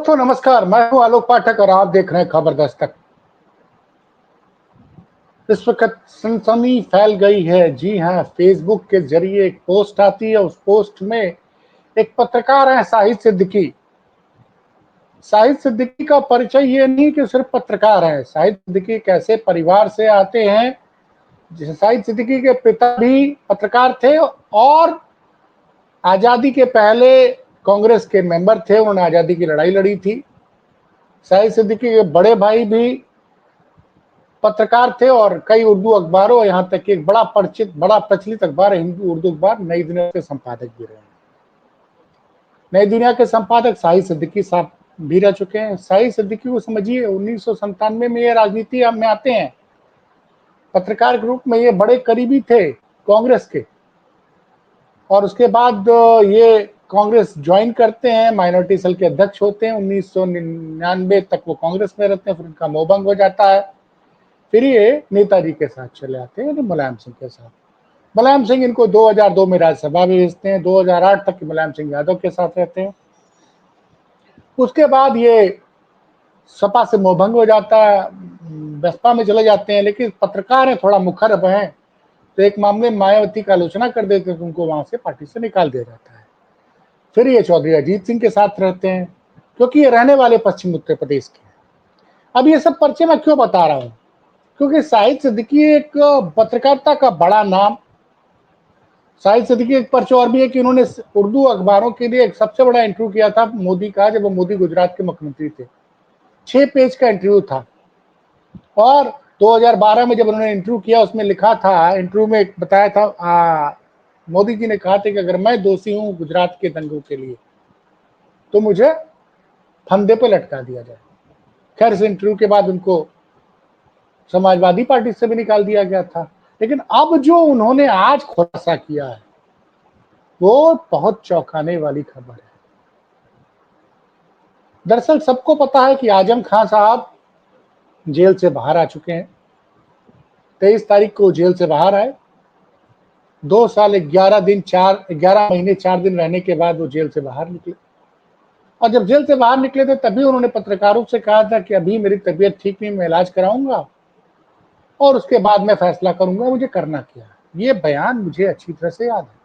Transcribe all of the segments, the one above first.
दोस्तों नमस्कार, मैं हूं आलोक पाठक और आप देख रहे हैं खबर दस्तक। इस वक्त सनसनी फैल गई है। जी हां, फेसबुक के जरिए एक पोस्ट आती है। उस पोस्ट में एक पत्रकार है शाहिद सिद्दीकी। शाहिद सिद्दीकी का परिचय ये नहीं कि सिर्फ पत्रकार है। शाहिद सिद्दीकी कैसे परिवार से आते हैं। शाहिद सिद्दीकी के पिता भी पत्रकार थे और आजादी के पहले कांग्रेस के मेंबर थे। उन्होंने आजादी की लड़ाई लड़ी थी। शाहिद सिद्दीकी के बड़े भाई भी पत्रकार थे और कई उर्दू अखबारों, यहाँ तक कि एक बड़ा प्रचलित अखबार है हिंदू उर्दू अखबार नई दुनिया के संपादक भी रहे हैं। नई दुनिया के संपादक शाहिद सिद्दीकी साहब भी रह चुके हैं। शाहिद सिद्दीकी को समझिए 1997 में ये राजनीति में आते हैं। पत्रकार के रूप में ये बड़े करीबी थे कांग्रेस के और उसके बाद ये कांग्रेस ज्वाइन करते हैं, माइनॉरिटी सेल के अध्यक्ष होते हैं। 1999 तक वो कांग्रेस में रहते हैं, फिर उनका मोहभंग हो जाता है। फिर ये नेताजी के साथ चले आते हैं, मुलायम सिंह के साथ। मुलायम सिंह इनको 2002 में राज्यसभा में भेजते हैं। 2008 तक मुलायम सिंह यादव के साथ रहते हैं। उसके बाद ये सपा से मोहभंग हो जाता है, बसपा में चले जाते हैं। लेकिन पत्रकार है, थोड़ा मुखर हैं, तो एक मामले में मायावती का आलोचना कर देते हैं तो उनको वहां से पार्टी से निकाल दिया जाता है। फिर ये चौधरी अजीत सिंह के साथ रहते हैं, क्योंकि ये रहने वाले पश्चिम उत्तर प्रदेश के हैं। अब ये सब परिचय मैं क्यों बता रहा हूं? क्योंकि शाहिद सिद्दीकी एक पत्रकारिता का बड़ा नाम। शाहिद सिद्दीकी एक परिचय और भी है कि उन्होंने उर्दू अखबारों के लिए एक सबसे बड़ा इंटरव्यू किया था मोदी का, जब वो मोदी गुजरात के मुख्यमंत्री थे। 6 पेज का इंटरव्यू था और 2012 में जब उन्होंने इंटरव्यू किया, उसमें लिखा था, इंटरव्यू में बताया था, मोदी जी ने कहा था कि अगर मैं दोषी हूं गुजरात के दंगों के लिए तो मुझे फंदे पे लटका दिया जाए। खैर, इस इंटरव्यू के बाद उनको समाजवादी पार्टी से भी निकाल दिया गया था। लेकिन अब जो उन्होंने आज खुलासा किया है वो बहुत चौंकाने वाली खबर है। दरअसल सबको पता है कि आजम खान साहब जेल से बाहर आ चुके हैं। 23 तारीख को जेल से बाहर आए। 2 साल 11 महीने 4 दिन रहने के बाद वो जेल से बाहर निकले। और जब जेल से बाहर निकले थे तभी उन्होंने पत्रकारों से कहा था कि अभी मेरी तबीयत ठीक नहीं, मैं इलाज कराऊंगा और उसके बाद मैं फैसला करूंगा मुझे करना क्या है। ये बयान मुझे अच्छी तरह से याद है।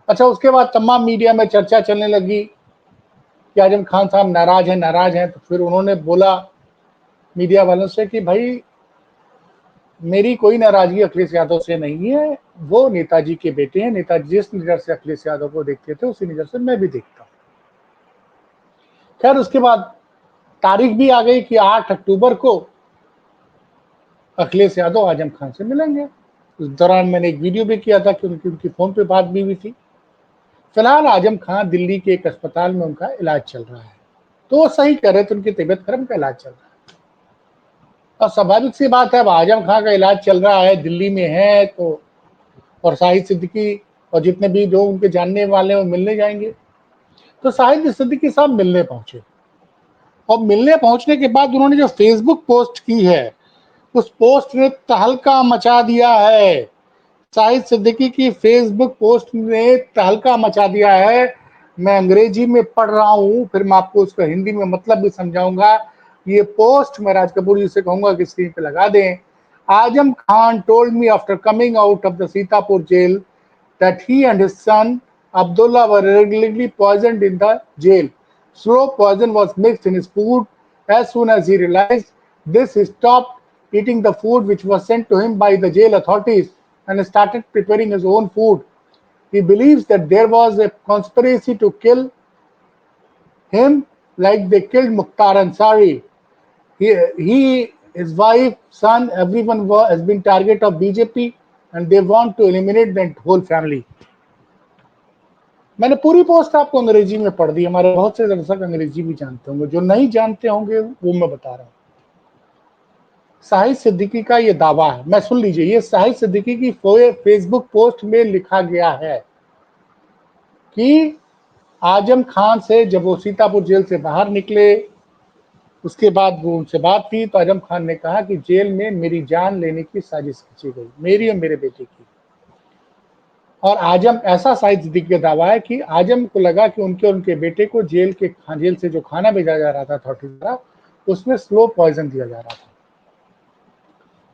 अच्छा, उसके बाद तमाम मीडिया में चर्चा चलने लगी कि आजम खान साहब नाराज हैं। तो फिर उन्होंने बोला मीडिया वालों से कि भाई मेरी कोई नाराजगी अखिलेश यादव से नहीं है, वो नेताजी के बेटे हैं। नेताजी जिस नजर से अखिलेश यादव को देखते थे उसी नजर से मैं भी देखता हूं। खैर, उसके बाद तारीख भी आ गई कि 8 अक्टूबर को अखिलेश यादव आजम खान से मिलेंगे। उस दौरान मैंने एक वीडियो भी किया था कि उनकी फोन पे बात भी हुई थी। फिलहाल आजम खान दिल्ली के एक अस्पताल में उनका इलाज चल रहा है। तो वो सही कह रहे थे, उनकी तबीयत खराब का इलाज चल रहा है। और स्वाभाविक सी बात है, अब आजम खान का इलाज चल रहा है, दिल्ली में है, तो और शाहिद सिद्दीकी और जितने भी जो उनके जानने वाले हैं वो मिलने जाएंगे। तो शाहिद सिद्दीकी साहब मिलने पहुंचे और मिलने पहुंचने के बाद उन्होंने जो फेसबुक पोस्ट की है उस पोस्ट ने तहलका मचा दिया है। शाहिद सिद्दीकी की फेसबुक पोस्ट ने तहलका मचा दिया है। मैं अंग्रेजी में पढ़ रहा हूं, फिर मैं आपको उसका हिंदी में मतलब भी समझाऊंगा। ये पोस्ट मैं राज कपूर जी से कहूंगा कि स्क्रीन पे लगा दें। Azam Khan told me after coming out of the Sitapur jail that he and his son Abdullah were regularly poisoned in the jail. Slow poison was mixed in his food. As soon as he realized this, he stopped eating the food which was sent to him by the jail authorities and started preparing his own food. He believes that there was a conspiracy to kill him like they killed Mukhtar Ansari. His wife, son, everyone has been target of BJP and they want to eliminate that whole family. मैंने पूरी post आपको अंग्रेजी में पढ़ दी। हमारे बहुत से दर्शक अंग्रेजी भी जानते होंगे, जो नहीं जानते होंगे वो मैं बता रहा हूं। शाहिद सिद्दीकी का ये दावा है, मैं सुन लीजिए, ये शाहिद सिद्दीकी की फेसबुक पोस्ट में लिखा गया है कि आजम खान से जब वो सीतापुर जेल से बाहर निकले उसके बाद वो उनसे बात की तो आजम खान ने कहा कि जेल में मेरी जान लेने की साजिश खींची गई, मेरी और मेरे बेटे की। और आजम ऐसा शाहिद सिद्दीकी का दावा है कि आजम को लगा कि उनके और उनके बेटे को जेल से जो खाना भेजा जा रहा था अथॉरिटी द्वारा, उसमें स्लो पॉइजन दिया जा रहा था।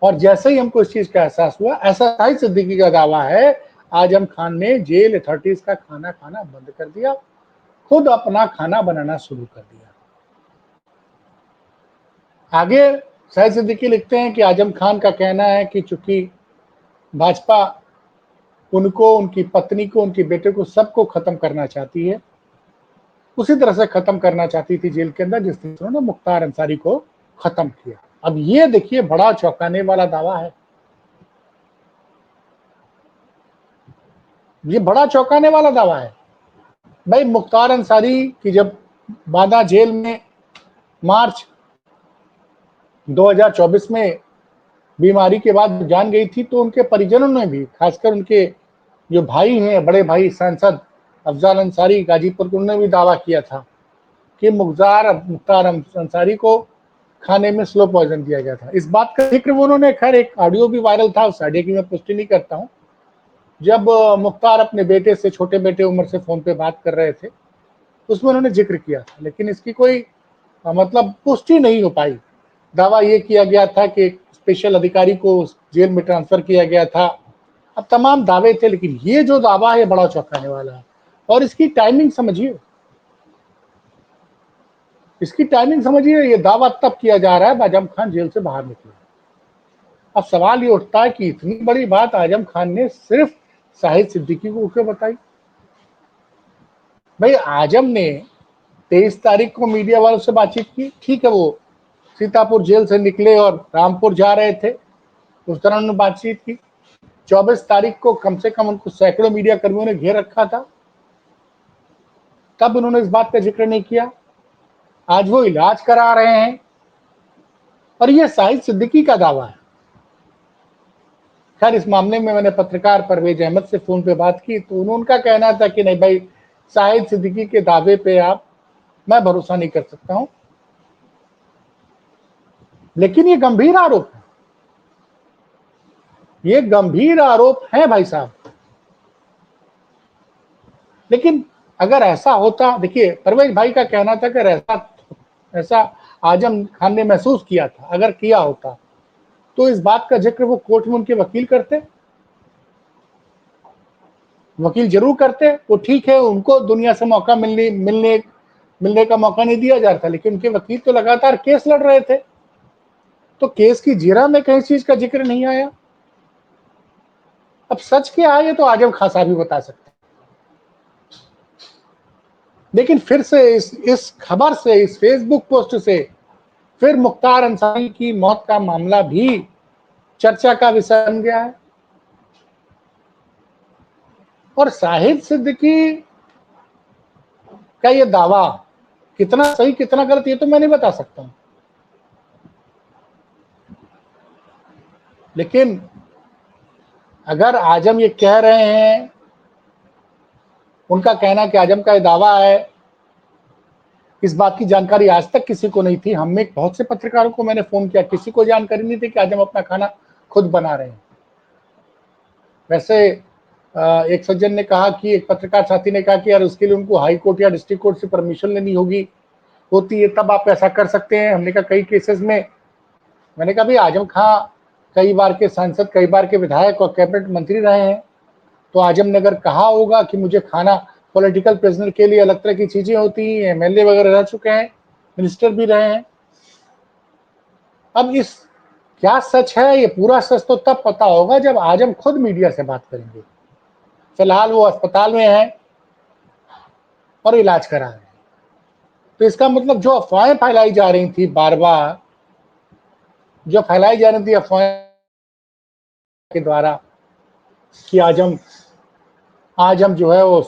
और जैसे ही हमको इस चीज का एहसास हुआ, ऐसा शाहिद सिद्दीकी का दावा है, आजम खान ने जेल अथॉरिटीज का खाना खाना बंद कर दिया, खुद अपना खाना बनाना शुरू कर दिया। आगे शाहिद सिद्दीकी लिखते हैं कि आजम खान का कहना है कि चूंकि भाजपा उनको, उनकी पत्नी को, उनके बेटे को, सबको खत्म करना चाहती है, उसी तरह से खत्म करना चाहती थी जेल के अंदर जिस तरह से उन्होंने मुख्तार अंसारी को खत्म किया। अब ये देखिए बड़ा चौंकाने वाला दावा है, ये बड़ा चौंकाने वाला दावा है। भाई मुख्तार अंसारी की जब बांदा जेल में मार्च 2024 में बीमारी के बाद जान गई थी, तो उनके परिजनों ने भी, खासकर उनके जो भाई हैं, बड़े भाई सांसद अफजाल अंसारी गाजीपुर के, उन्होंने भी दावा किया था कि मुख्तार अंसारी को खाने में स्लो पॉइजन दिया गया था। इस बात का जिक्र उन्होंने, खैर एक ऑडियो भी वायरल था, उस ऑडियो की मैं पुष्टि नहीं करता हूं, जब मुख्तार अपने बेटे से, छोटे बेटे उम्र से फोन पे बात कर रहे थे, उसमें उन्होंने जिक्र किया था, लेकिन इसकी कोई मतलब पुष्टि नहीं हो पाई। दावा ये किया गया था कि एक स्पेशल अधिकारी को जेल में ट्रांसफर किया गया था। अब तमाम दावे थे, लेकिन ये जो दावा है बड़ा चौंकाने वाला है। और इसकी टाइमिंग समझिए, इसकी टाइमिंग समझिए, ये दावा तब किया जा रहा है आजम खान जेल से बाहर निकले। अब सवाल ये उठता है कि इतनी बड़ी बात आजम खान ने सिर्फ शाहिद सिद्दीकी को क्यों बताई। भाई आजम ने 23 तारीख को मीडिया वालों से बातचीत की, ठीक है, वो सीतापुर जेल से निकले और रामपुर जा रहे थे, उस दौरान उन्होंने बातचीत की। 24 तारीख को कम से कम उनको सैकड़ों मीडिया कर्मियों ने घेर रखा था, तब उन्होंने इस बात का जिक्र नहीं किया। आज वो इलाज करा रहे हैं और ये शाहिद सिद्दीकी का दावा है। खैर इस मामले में मैंने पत्रकार परवेज अहमद से फोन पे बात की, तो उनका कहना था कि नहीं भाई, शाहिद सिद्दीकी के दावे पे मैं भरोसा नहीं कर सकता हूं। लेकिन ये गंभीर आरोप है, ये गंभीर आरोप है भाई साहब। लेकिन अगर ऐसा होता, देखिए परवेज भाई का कहना था कि ऐसा आजम खान ने महसूस किया था, अगर किया होता तो इस बात का जिक्र वो कोर्ट में उनके वकील करते, वकील जरूर करते। वो ठीक है, उनको दुनिया से मौका मिलने का मौका नहीं दिया जा रहा, लेकिन उनके वकील तो लगातार केस लड़ रहे थे, तो केस की जीरा में कहीं चीज का जिक्र नहीं आया। अब सच क्या है ये तो आजम खान साहब भी बता सकते हैं। लेकिन फिर से इस खबर से, इस फेसबुक पोस्ट से फिर मुख्तार अंसारी की मौत का मामला भी चर्चा का विषय बन गया है। और शाहिद सिद्दीकी का ये दावा कितना सही कितना गलत ये तो मैं नहीं बता सकता हूं, लेकिन अगर आजम ये कह रहे हैं, उनका कहना कि आजम का ये दावा है, इस बात की जानकारी आज तक किसी को नहीं थी। हमने बहुत से पत्रकारों को मैंने फोन किया, किसी को जानकारी नहीं थी कि आजम अपना खाना खुद बना रहे हैं। वैसे एक सज्जन ने कहा कि, एक पत्रकार साथी ने कहा कि यार उसके लिए उनको हाई कोर्ट या डिस्ट्रिक्ट कोर्ट से परमिशन लेनी होती है, तब आप ऐसा कर सकते हैं। हमने कहा कई केसेस में, मैंने कहा भाई आजम खां कई बार के सांसद, कई बार के विधायक और कैबिनेट मंत्री रहे हैं, तो आजम ने अगर कहा होगा कि मुझे खाना, पॉलिटिकल प्रिजनर के लिए अलग तरह की चीजें होती हैं, एमएलए वगैरह रह चुके हैं, मिनिस्टर भी रहे हैं। अब इस क्या सच है, ये पूरा सच तो तब पता होगा जब आजम खुद मीडिया से बात करेंगे। फिलहाल वो अस्पताल में है और इलाज करा रहे हैं। तो इसका मतलब जो अफवाहें फैलाई जा रही थी, बार बार जो फैलाई जा रही थी अफवाहें के द्वारा कि आजम जो है वो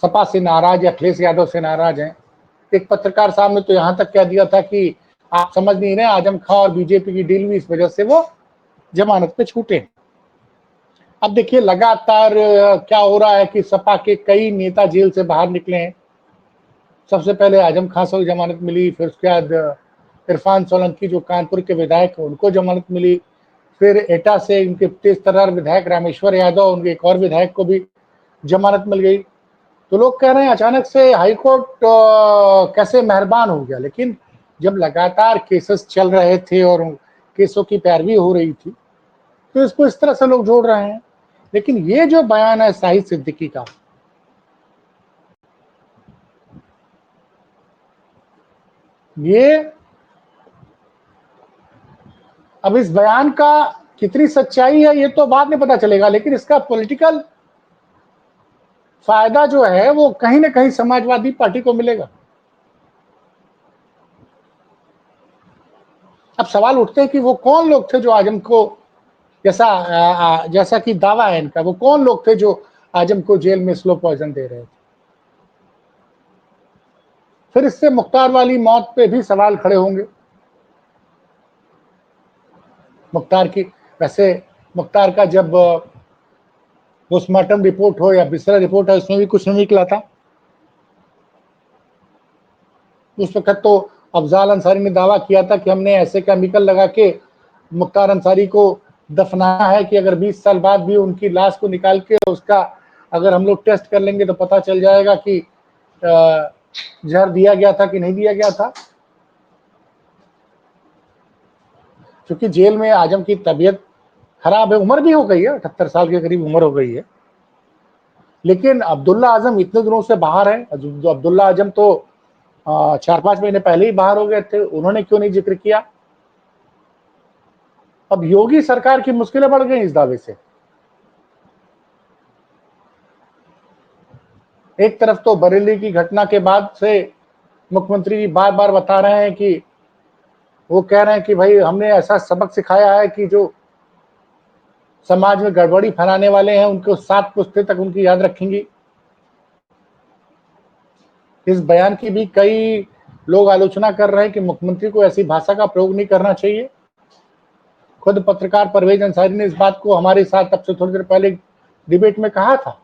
सपा से नाराज या अखिलेश यादव से नाराज हैं। एक पत्रकार साहब ने तो यहां तक कह दिया था कि आप समझ नहीं रहे, आजम खां और बीजेपी की डील हुई, इस वजह से वो जमानत पे छूटे। अब देखिए लगातार क्या हो रहा है कि सपा के कई नेता जेल से बाहर निकले हैं। सबसे पहले आजम खान को जमानत मिली, फिर उसके बाद इरफान सोलंकी जो कानपुर के विधायक हैं उनको जमानत मिली, फिर एटा से उनके तेज तर्रार विधायक रामेश्वर यादव, उनके एक और विधायक को भी जमानत मिल गई। तो लोग कह रहे हैं अचानक से हाई कोर्ट कैसे मेहरबान हो गया, लेकिन जब लगातार केसेस चल रहे थे और केसों की पैरवी हो रही थी, तो इसको इस तरह से लोग जोड़ रहे हैं। लेकिन ये जो बयान है शाहिद सिद्दीकी का, ये अब इस बयान का कितनी सच्चाई है ये तो बाद में पता चलेगा, लेकिन इसका पॉलिटिकल फायदा जो है वो कहीं ना कहीं समाजवादी पार्टी को मिलेगा। अब सवाल उठते हैं कि वो कौन लोग थे जो आजम को, जैसा कि दावा है इनका, वो कौन लोग थे जो आजम को जेल में स्लो पॉइजन दे रहे थे। फिर इससे मुख्तार वाली मौत पे भी सवाल खड़े होंगे। मुख्तार की, वैसे मुख्तार का जब पोस्टमार्टम रिपोर्ट हो या बिसरा रिपोर्ट है, उसमें भी कुछ नहीं निकला था। उस वक्त तो अफजाल अंसारी ने दावा किया था कि हमने ऐसे केमिकल लगा के मुख्तार अंसारी को दफनाया है कि अगर 20 साल बाद भी उनकी लाश को निकाल के उसका अगर हम लोग टेस्ट कर लेंगे तो पता चल जाएगा कि जहर दिया गया था कि नहीं दिया गया था। क्योंकि जेल में आजम की तबीयत खराब है, उम्र भी हो गई है, 78 साल के करीब उम्र हो गई है। लेकिन अब्दुल्ला आजम इतने दिनों से बाहर है। जो अब्दुल्ला आजम तो 4-5 महीने पहले ही बाहर हो गए थे, उन्होंने क्यों नहीं जिक्र किया। अब योगी सरकार की मुश्किलें बढ़ गई इस दावे से। एक तरफ तो बरेली की घटना के बाद से मुख्यमंत्री जी बार बार बता रहे हैं कि वो कह रहे हैं कि भाई हमने ऐसा सबक सिखाया है कि जो समाज में गड़बड़ी फैलाने वाले हैं उनको 7 पुश्तें तक उनकी याद रखेंगी। इस बयान की भी कई लोग आलोचना कर रहे हैं कि मुख्यमंत्री को ऐसी भाषा का प्रयोग नहीं करना चाहिए। खुद पत्रकार परवेज अंसारी ने इस बात को हमारे साथ अब से थोड़ी देर पहले डिबेट में कहा था।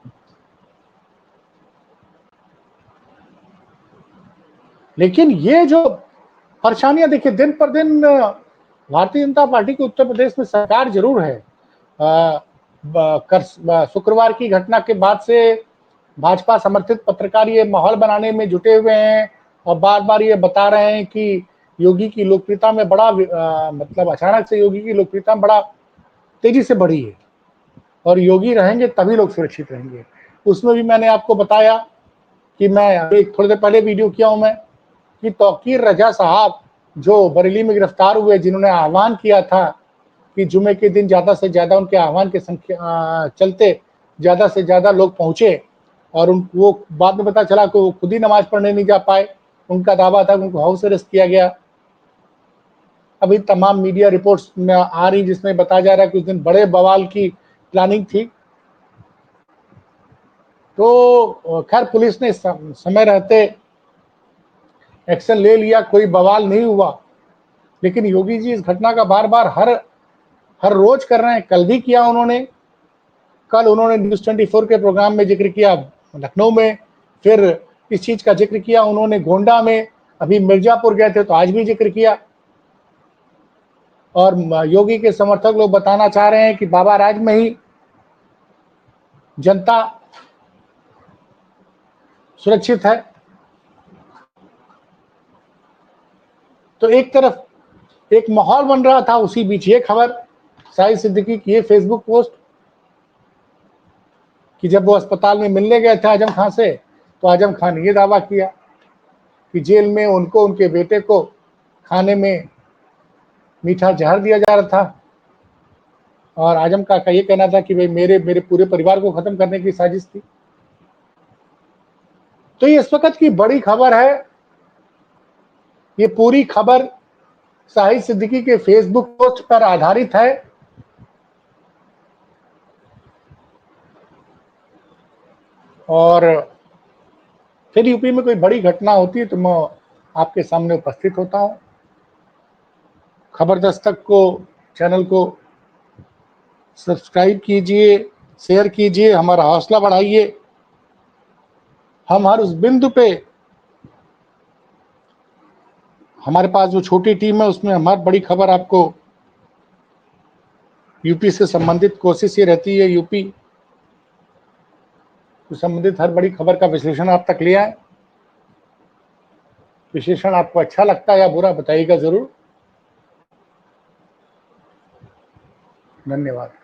लेकिन ये जो परेशानियां देखिए, दिन पर दिन भारतीय जनता पार्टी की उत्तर प्रदेश में सरकार जरूर है। शुक्रवार की घटना के बाद से भाजपा समर्थित पत्रकार ये माहौल बनाने में जुटे हुए हैं और बार बार ये बता रहे हैं कि योगी की लोकप्रियता में बड़ा मतलब अचानक से योगी की लोकप्रियता बड़ा तेजी से बढ़ी है और योगी रहेंगे तभी लोग सुरक्षित रहेंगे। उसमें भी मैंने आपको बताया कि मैं अभी थोड़ी देर पहले वीडियो किया हूं मैं कि तौकीर रजा साहब जो बरेली में गिरफ्तार हुए, जिन्होंने आह्वान किया था कि जुमे के दिन ज्यादा से ज्यादा उनके आह्वान के संख्या चलते ज्यादा से ज्यादा लोग पहुंचे और वो बाद में पता चला कि वो खुद ही नमाज पढ़ने नहीं जा पाए। उनका दावा था कि उनको हाउस अरेस्ट किया गया। अभी तमाम मीडिया रिपोर्ट्स में आ रही जिसमें बताया जा रहा है कि उस दिन बड़े बवाल की प्लानिंग थी। तो खैर पुलिस ने समय रहते एक्शन ले लिया, कोई बवाल नहीं हुआ। लेकिन योगी जी इस घटना का बार बार हर रोज कर रहे हैं। कल भी किया उन्होंने, कल उन्होंने न्यूज 24 के प्रोग्राम में जिक्र किया लखनऊ में, फिर इस चीज का जिक्र किया उन्होंने गोंडा में, अभी मिर्जापुर गए थे तो आज भी जिक्र किया। और योगी के समर्थक लोग बताना चाह रहे हैं कि बाबा राज में ही जनता सुरक्षित है। तो एक तरफ एक माहौल बन रहा था, उसी बीच ये खबर शाहिद सिद्दीकी की ये फेसबुक पोस्ट कि जब वो अस्पताल में मिलने गए थे आजम खान से, तो आजम खान ने ये दावा किया कि जेल में उनको उनके बेटे को खाने में मीठा जहर दिया जा रहा था और आजम का ये कहना था कि भाई मेरे मेरे पूरे परिवार को खत्म करने की साजिश थी। तो ये इस वक्त की बड़ी खबर है। ये पूरी खबर शाहिद सिद्दीकी के फेसबुक पोस्ट पर आधारित है। और फिर यूपी में कोई बड़ी घटना होती है तो मैं आपके सामने उपस्थित होता हूं। खबर दस्तक को, चैनल को सब्सक्राइब कीजिए, शेयर कीजिए, हमारा हौसला बढ़ाइए। हम हर उस बिंदु पे, हमारे पास जो छोटी टीम है उसमें हमारी बड़ी खबर आपको यूपी से संबंधित कोशिश ये रहती है यूपी से संबंधित हर बड़ी खबर का विश्लेषण आप तक लिया है। विश्लेषण आपको अच्छा लगता है या बुरा, बताइएगा जरूर। धन्यवाद।